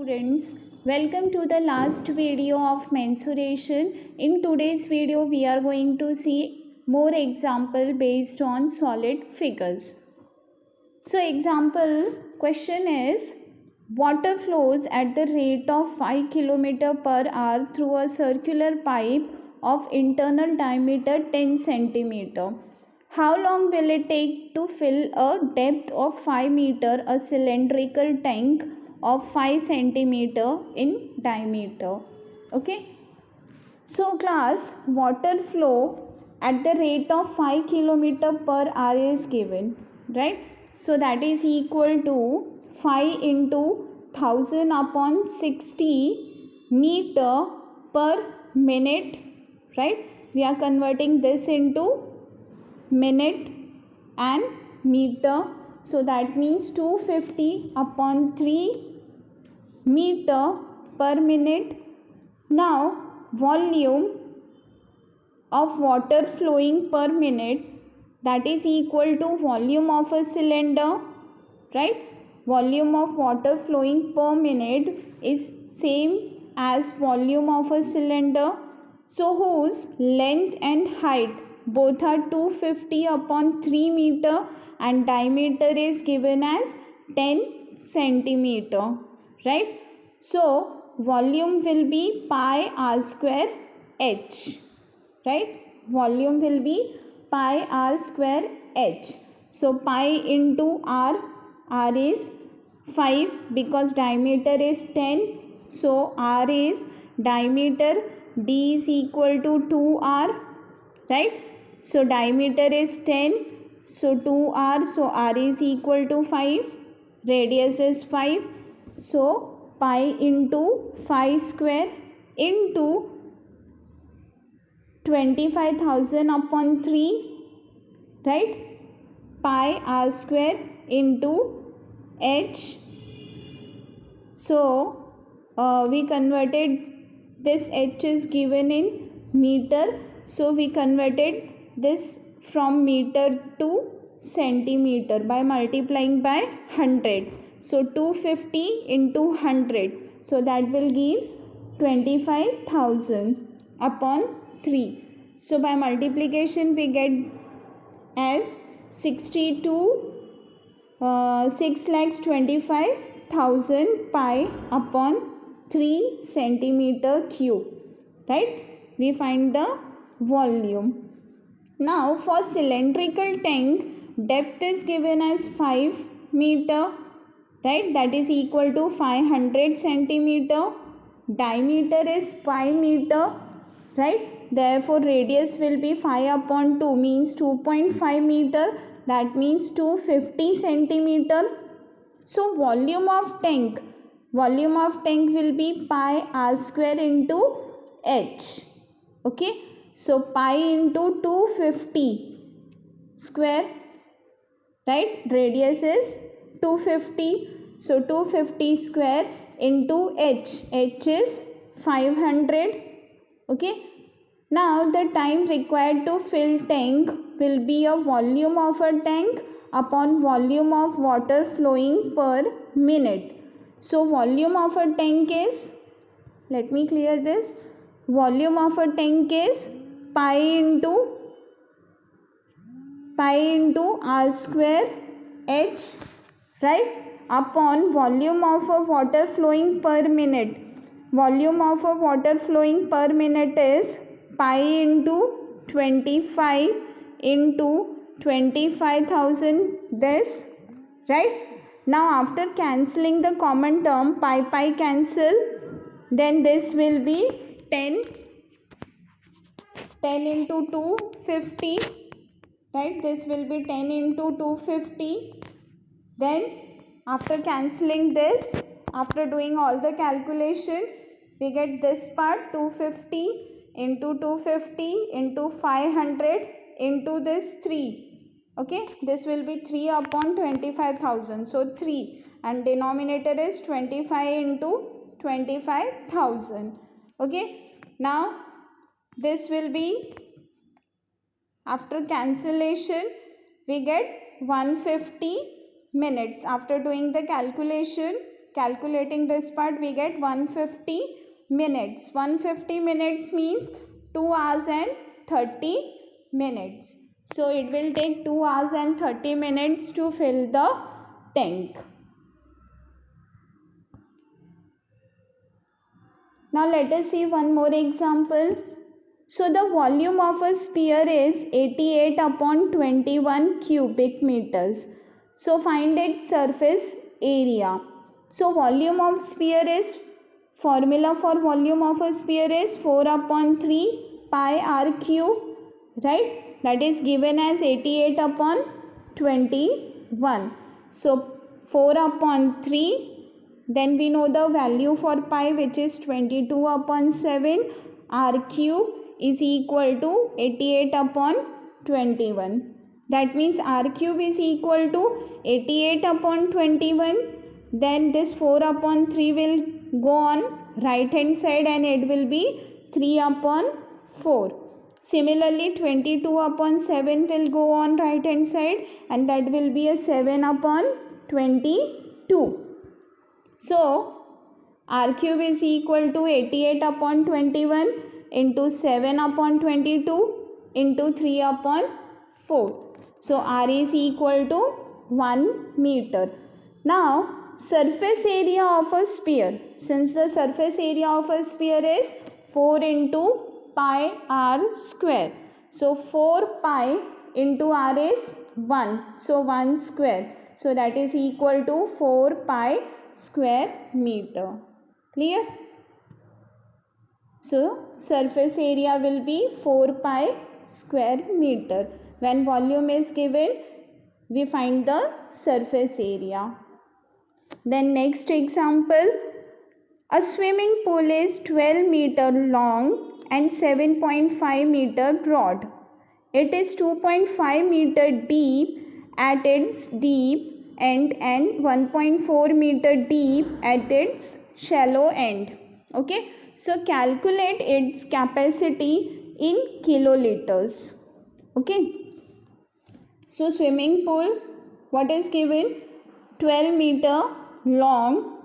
students, welcome to the last video of mensuration. In today's video we are going to see more example based on solid figures. So example question is, water flows at the rate of 5 km per hour through a circular pipe of internal diameter 10 centimeter. How long will it take to fill a depth of 5 meter a cylindrical tank of 5 centimeter in diameter? Okay. So class, water flow at the rate of 5 km per hour is given, right? So that is equal to 5 into 1000 upon 60 meter per minute, right? We are converting this into minute and meter, so that means 250 upon 3 meter per minute. Now volume of water flowing per minute, that is equal to volume of a cylinder, right? Volume of water flowing per minute is same as volume of a cylinder, so whose length and height both are 250 upon 3 meter and diameter is given as 10 centimeter, right? So volume will be pi r square h, right? Volume will be pi r square h. So pi into r is 5 because diameter is 10. So r is diameter, d is equal to 2r, right? So diameter is 10, so 2r, so r is equal to 5, radius is 5, so pi into 5 square into 25,000 upon 3, right? Pi r square into h. So we converted this h is given in meter, so we converted this from meter to centimeter by multiplying by 100. So 250 into 100, so that will gives 25,000 upon 3. So by multiplication we get as 6,25,000 pi upon 3 centimeter cube, right? We find the volume. Now for cylindrical tank, depth is given as 5 meter, right? That is equal to 500 centimeter. Diameter is 5 meter, right? Therefore radius will be 5 upon 2 means 2.5 meter, that means 250 centimeter. So volume of tank will be pi r square into h, okay? So pi into 250 square, right? Radius is 250, so 250 square into h is 500, okay? Now the time required to fill tank will be a volume of a tank upon volume of water flowing per minute. So volume of a tank is, let me clear this, volume of a tank is pi into r square h, right, upon volume of a water flowing per minute. Volume of a water flowing per minute is pi into 25 into 25,000, this, right? Now after cancelling the common term, pi cancel, then this will be 10 into 250, right? This will be 10 into 250. Then after cancelling this, after doing all the calculation, we get this part 250 into 250 into 500 into this 3. Okay, this will be 3 upon 25,000. So 3 and denominator is 25 into 25,000. Okay, now this will be, after cancellation we get 150 minutes. After doing the calculation calculating this part, we get 150 minutes. 150 minutes means 2 hours and 30 minutes. So it will take 2 hours and 30 minutes to fill the tank. Now let us see one more example. So the volume of a sphere is 88 upon 21 cubic meters. So find its surface area. So volume of sphere is, formula for volume of a sphere is 4 upon 3 pi r cube, right? That is given as 88 upon 21. So 4 upon 3, then we know the value for pi, which is 22 upon 7, r cube is equal to 88 upon 21. That means r cube is equal to 88 upon 21. Then this 4 upon 3 will go on right hand side and it will be 3 upon 4. Similarly 22 upon 7 will go on right hand side and that will be a 7 upon 22. So r cube is equal to 88 upon 21 into 7 upon 22 into 3 upon 4. So r is equal to 1 meter. Now surface area of a sphere. Since the surface area of a sphere is 4 into pi r square. So 4 pi into r is 1. So 1 square. So that is equal to 4 pi square meter. Clear? So surface area will be 4 pi square meter. When volume is given, we find the surface area. Then next example, a swimming pool is 12 meter long and 7.5 meter broad. It is 2.5 meter deep at its deep end and 1.4 meter deep at its shallow end. Okay, so calculate its capacity in kiloliters. Okay, so swimming pool, what is given? 12 meter long.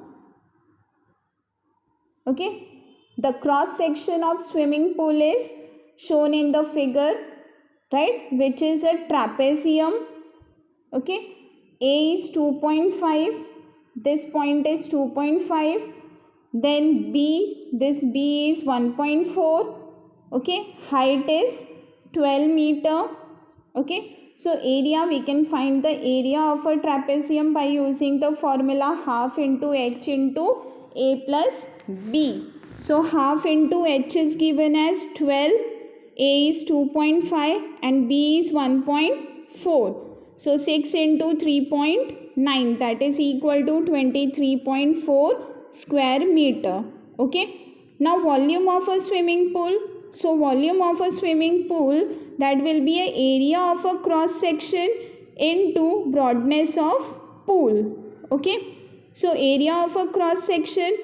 Okay, the cross section of swimming pool is shown in the figure, right, which is a trapezium. Okay, A is 2.5, this point is 2.5, then B, this B is 1.4. Okay, height is 12 meter. Okay, so area, we can find the area of a trapezium by using the formula half into h into a plus b. So half into h is given as 12, a is 2.5 and b is 1.4. So 6 into 3.9, that is equal to 23.4 square meter. Okay, now volume of a swimming pool. So volume of a swimming pool, that will be a area of a cross section into broadness of pool. Okay, so area of a cross section,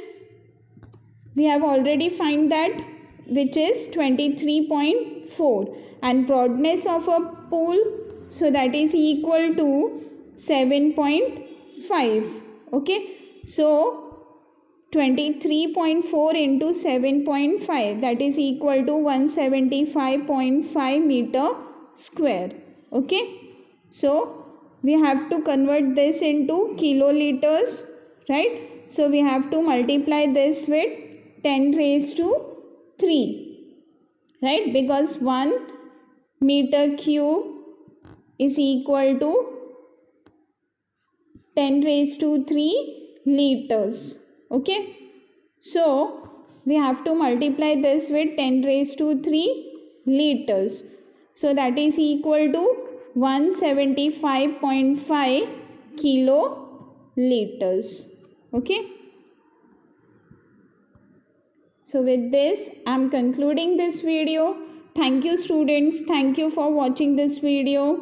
we have already find that, which is 23.4, and broadness of a pool, so that is equal to 7.5. Okay, so 23.4 into 7.5, that is equal to 175.5 meter square. Okay, so we have to convert this into kiloliters, right? So we have to multiply this with 10 raised to 3, right? Because 1 meter cube is equal to 10 raised to 3 liters. Okay, so we have to multiply this with 10 raised to 3 liters. So that is equal to 175.5 kiloliters. Okay, so with this I am concluding this video. Thank you students, thank you for watching this video.